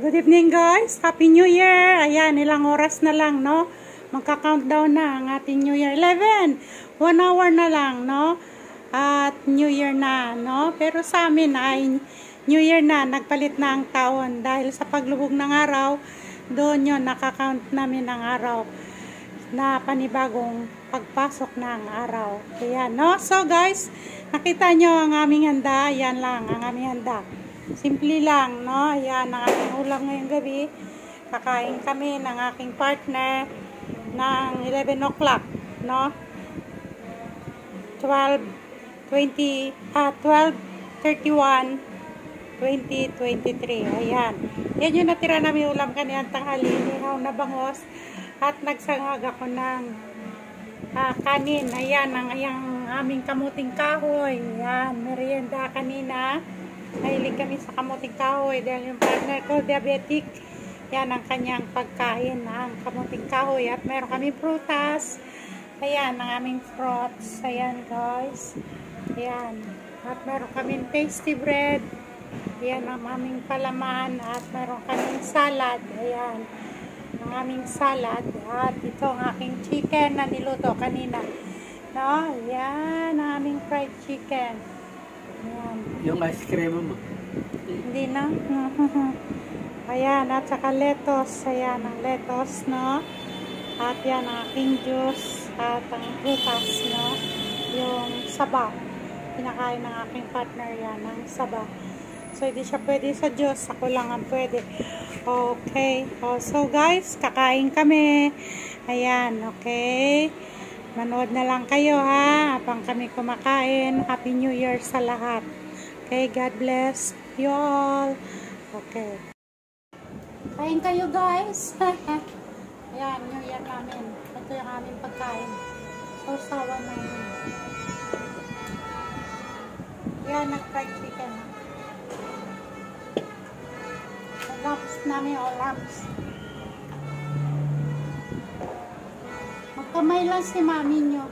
Good evening guys, Happy New Year. Ayan, ilang oras na lang, no? Magka-countdown na ang ating New Year. 11, 1 hour na lang, no? At New Year na, no? Pero sa amin ay New Year na, nagpalit na ang taon. Dahil sa paglubog ng araw, doon yun, nakakount namin ang araw na panibagong pagpasok ng araw. Ayan, no? So guys, nakita nyo ang aming handa. Ayan lang, ang aming handa. Simple lang, no? Ayan, ang aking ulam ngayong gabi. Kakain kami ng aking partner ng 11 o'clock, no? 12:31, 2023. Ayan. Yan yung natira namin ulam kanina tanghali. Nihaw na bangos. At nagsangag ako ng kanin. Ayan, ang aming kamuting kahoy. Ayan, merienda kanina. Mahilig kami sa kamuting kahoy dahil yung partner ko diabetic. Yan ang kanyang pagkain, ang kamuting kahoy. At meron kami prutas. Ayan, ang aming fruits. Ayan guys. Ayan. At meron kami tasty bread. Ayan ang aming palaman. At meron kaming salad. Ayan. Ang aming salad. At ito ang aking chicken na niluto kanina. No? Ayan ang aming fried chicken. Ayan. Yung ice cream mo? Hindi na. Ayan, at saka lettuce. Ayan, ang lettuce, no? At yan, ang aking juice. At ang prutas, no? Yung saba. Pinakain ng aking partner yan, ang saba. So, hindi siya pwede sa juice. Ako lang ang pwede. Okay. So, guys, kakain kami. Ayan, okay? Manood na lang kayo, ha? Habang kami kumakain. Happy New Year sa lahat. Okay, God bless you all. Okay. Kain kayo, guys. Ayan, New Year namin. Ito yung aming pagkain. Sausawan namin. Ayan, nag-fried chicken. Lamps namin, o lamps. Magkamay lang si mami nyo.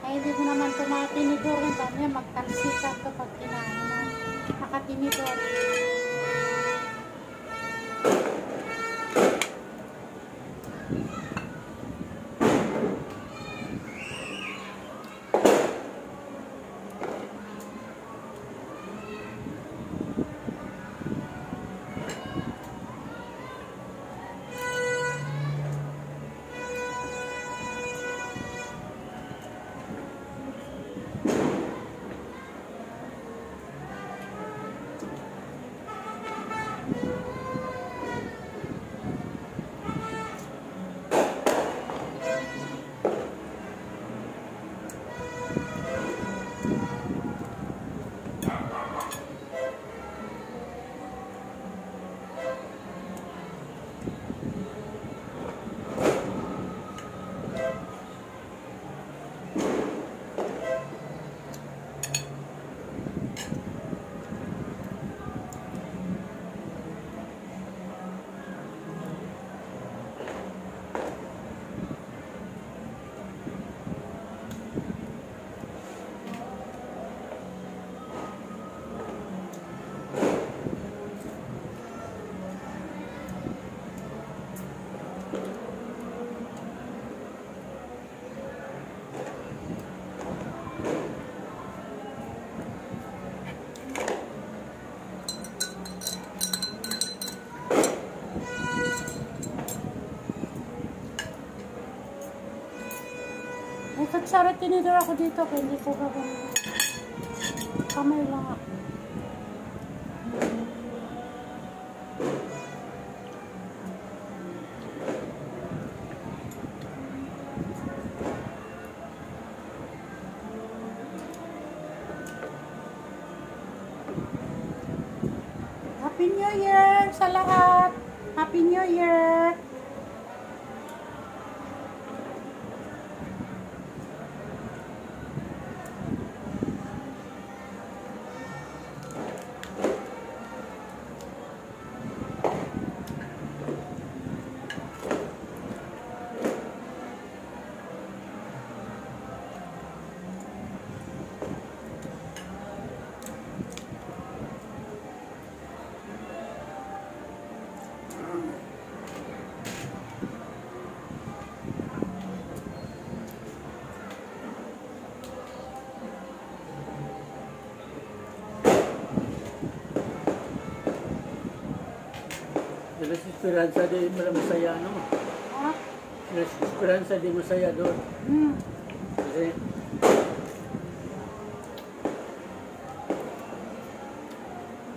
Ay, hindi ko naman ito nakatinidor. Ang dami, magtalsikan ito pag kinain na nakatinidor. May kutsara tinidor ako dito kaya hindi ko gagawin. Kamay lang ako. Happy New Year sa lahat! Happy New Year! Sila si Esperanza di masaya, no? Ha? Sila si Esperanza di masaya doon. Kasi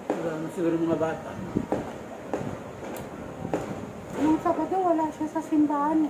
wala na siguro mga bata. Nung Sabado, wala siya sa simbahan.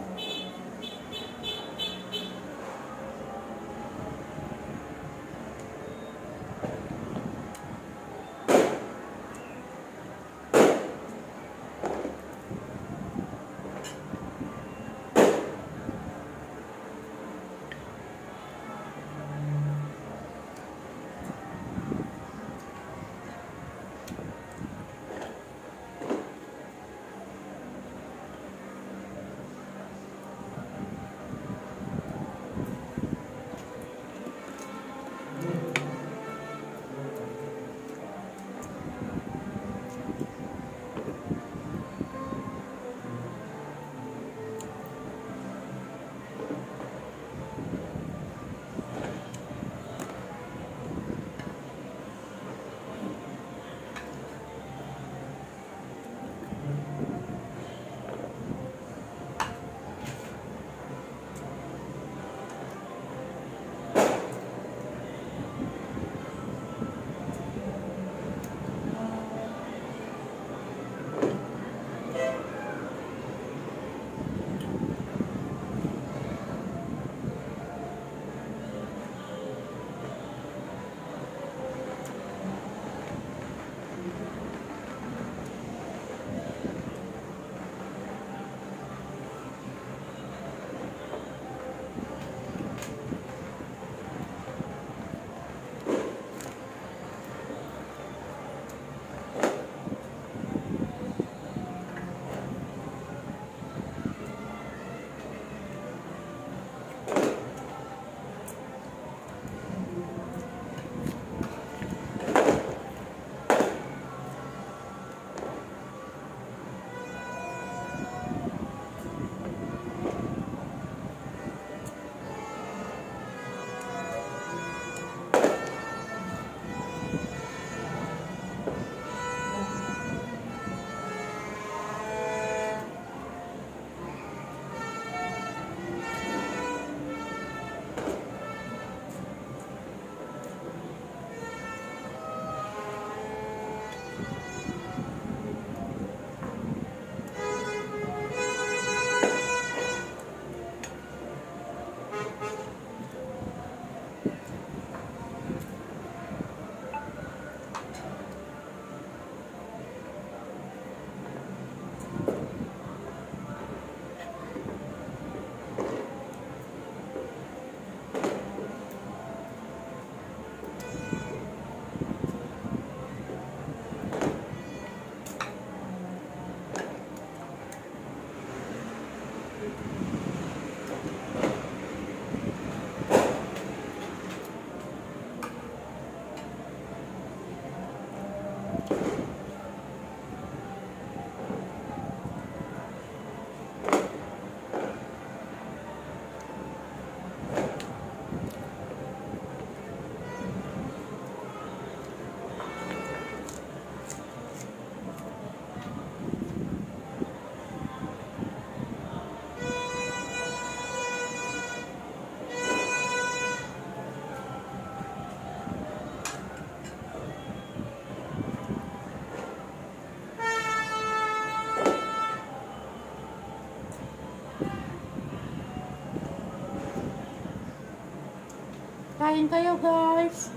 Kain kayo, guys.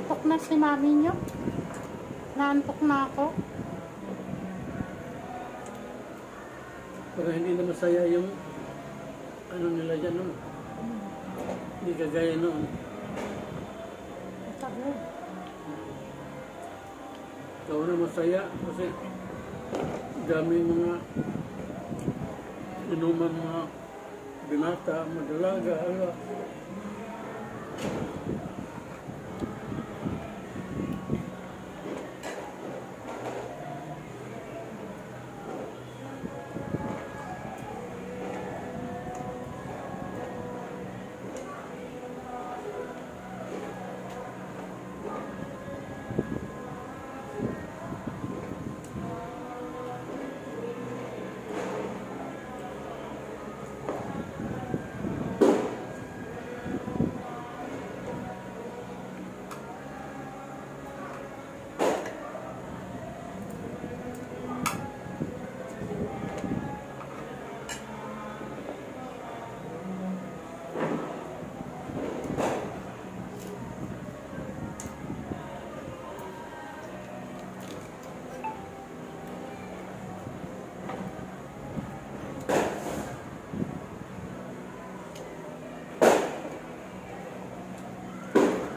Antok na si mami nyo. Naantok na ako. Pero hindi na masaya yung ano nila dyan noon. Hindi kagaya noon. Sabi. Ikaw na masaya kasi daming mga inumang mga binata, madalaga, ala.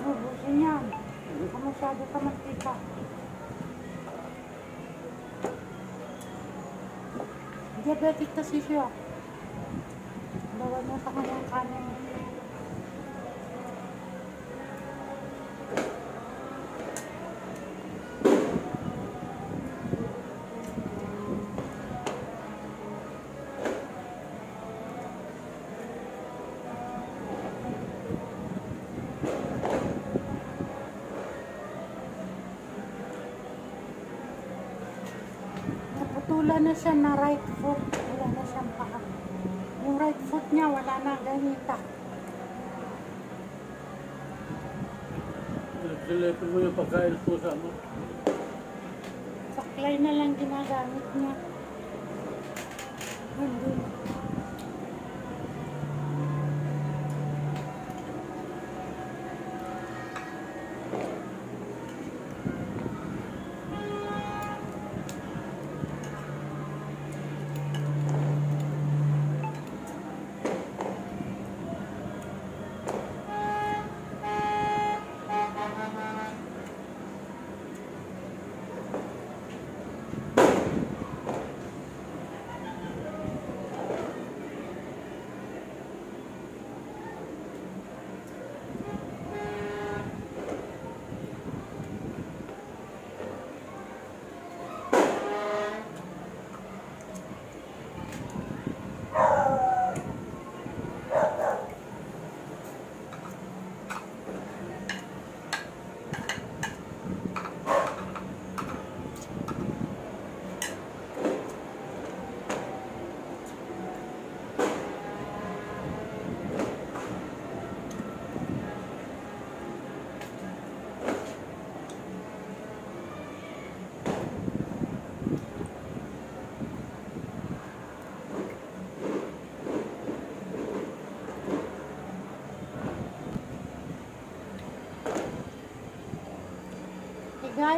Ubusin yan. Masyado ka mantika. Diabetic kasi siya. Bawal mo sa kanyang kanin. Naputulan na siya na right foot. Wala na siyang paa. Yung right foot niya, wala na ganita. Silepin mo yung pagkain po sa mo. Saklay na lang ginagamit niya. Hindi.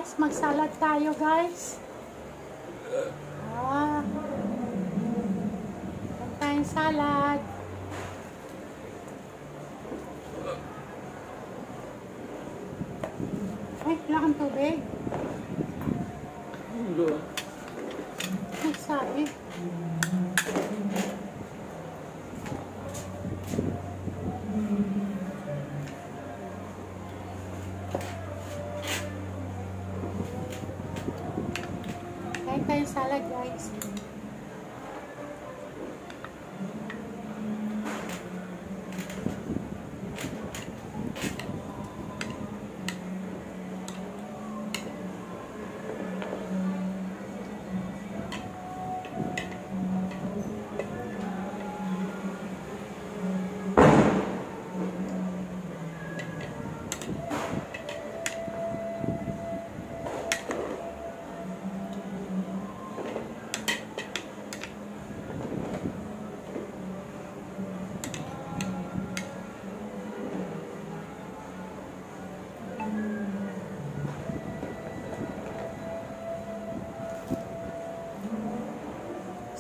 guys, magsalad tayo guys. Meron tayong salad. Ay, wala kang tubig. Hindi. Nagsabi. Kain tayong salad guys.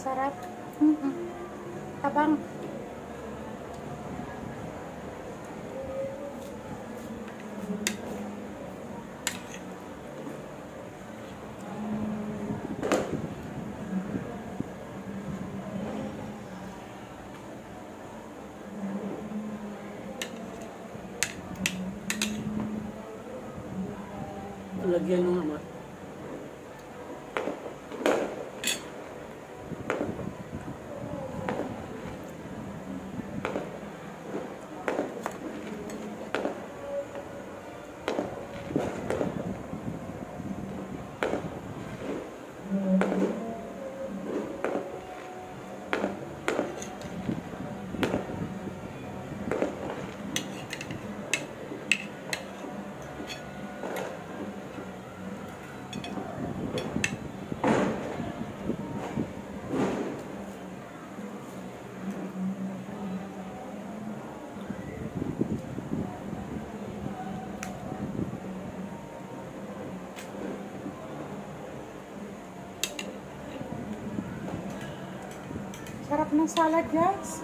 Sarap. Tabang. Lagyan mo naman. Sarap ng salad guys.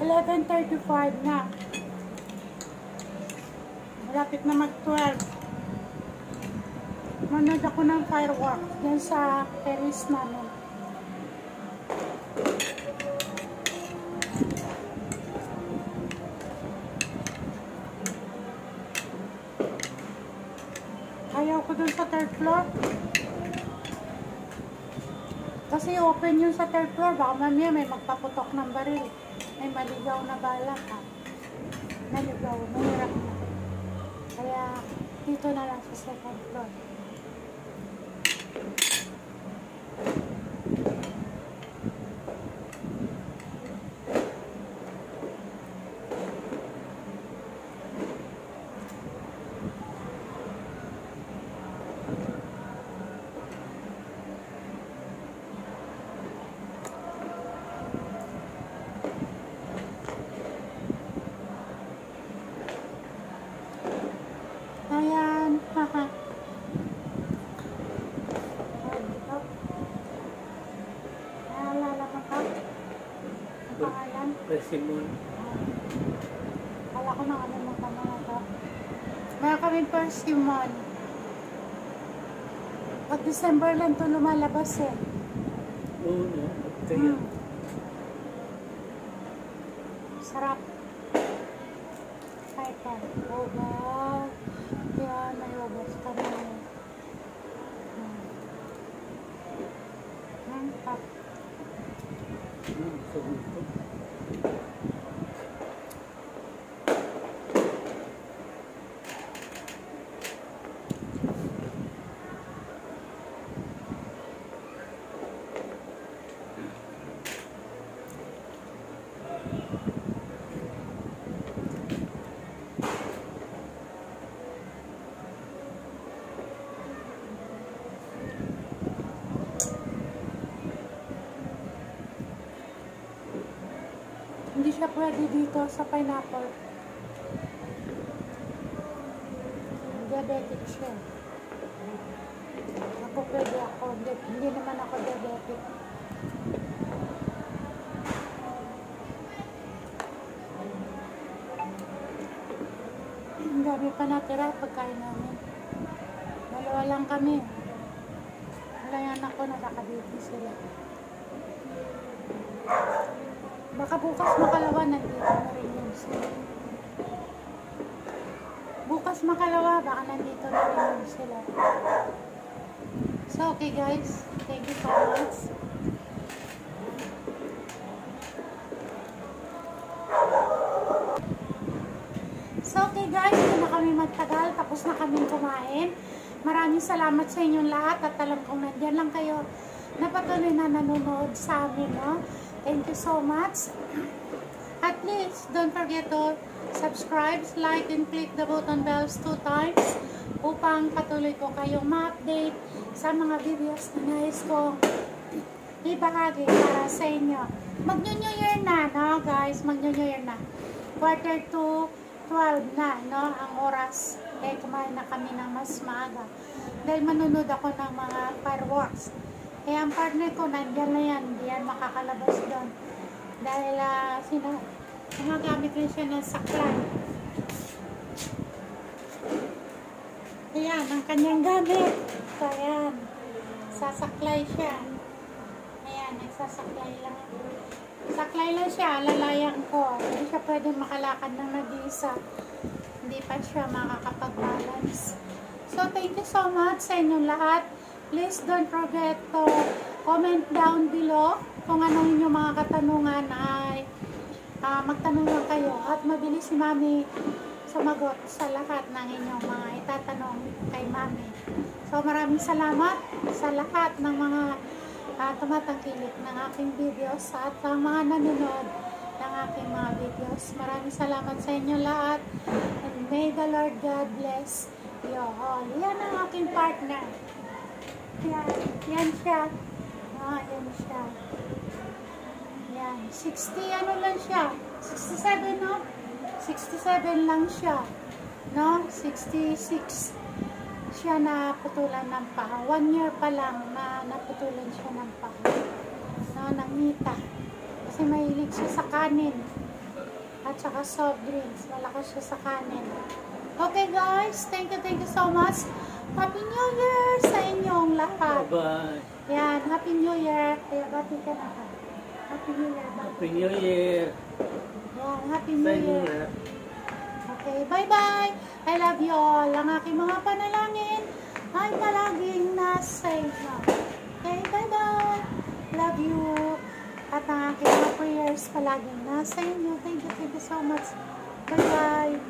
$11:35 na. Malapit na mag-12. Manood ako ng fireworks dyan sa terrace namin. Ayaw ko dun sa third floor. Kasi open yun sa third floor. Baka mamaya may magpaputok ng baril. May maligaw na bala ka. Maligaw, mahirap na. Kaya dito na lang sa second floor. Ayan, haha. Naalala mo ka? Ang pangalan? Persimmon. Kala ko nakalimutan mo na to. Meron kaming persimmon. Pag December lang to lumalabas eh. Oo, no? Kaya. Sarap. Kahit pa. Oh, wow. Yan, may ubos kami. Tap. So gusto. siya pwede dito sa pineapple. Diabetic siya. Ako pwede ako. Hindi naman ako diabetic. Ang dami pa natira pagkain namin. Dalawa lang kami. Wala yan ako, nakakabiti sila. Baka bukas makalawa, nandito na rin yun sila. Bukas makalawa, baka nandito na rin yun sila. So, okay guys. Thank you so much. So, okay guys. Hindi na kami magtagal. Tapos na kami kumain. Maraming salamat sa inyong lahat. At alam kong nandyan lang kayo na patuloy na nanonood sa amin, no? Thank you so much. At please, don't forget to subscribe, like, and click the button bells 2 times upang patuloy ko kayong ma-update sa mga videos na nais kong ibahagi para sa inyo. Mag-New Year na, no guys? Mag-New Year na. Quarter to 12 na, no? Ang oras. Eh, kumain na kami ng mas maaga. Dahil manunod ako ng mga fireworks. Eh, ang partner ko, nandyan na yan. Hindi yan makakalabas doon. Dahil, gumagamit rin siya ng saklay. Ayan, ang kanyang gamit. So, ayan. Sasaklay siya. Ayan, nagsasaklay lang. Saklay lang siya, lalayan ko. Hindi siya pwede makalakad ng nag-iisa. Hindi pa siya makakapag-balance. So, thank you so much sa inyong lahat. Please don't forget to comment down below kung anong inyong mga katanungan ay magtanong lang kayo. At mabilis si Mami sumagot sa lahat ng inyong mga itatanong kay Mami. So, maraming salamat sa lahat ng mga tumatangkilik ng aking videos at ang mga nanonood ng aking mga videos. Maraming salamat sa inyo lahat. And may the Lord God bless you all. Yan ang aking partner. Yan siya. Yan siya. Yan. 60 ano lang siya. 67 no? 67 lang siya. No? 66 siya na putulan ng paa. 1 year pa lang na naputulan siya ng paa. No? Nangita. Kasi mahilig siya sa kanin. At saka soft drinks. Malakas siya sa kanin. Okay guys. Thank you so much. Happy New Year sa inyong lahat. Bye-bye. Yan, Happy New Year. Kaya bati ka na. Happy New Year. Happy New Year. Yan, Happy New Year. Okay, bye-bye. I love you all. Ang aking mga panalangin ay palaging nasa inyo. Okay, bye-bye. Love you. At ang aking mga prayers palaging nasa inyo. Thank you so much. Bye-bye.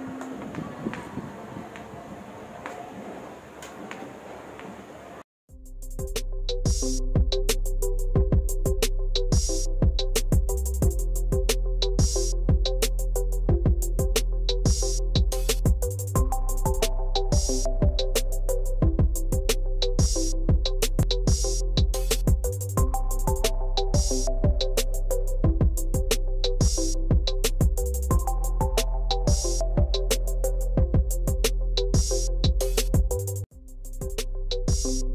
You.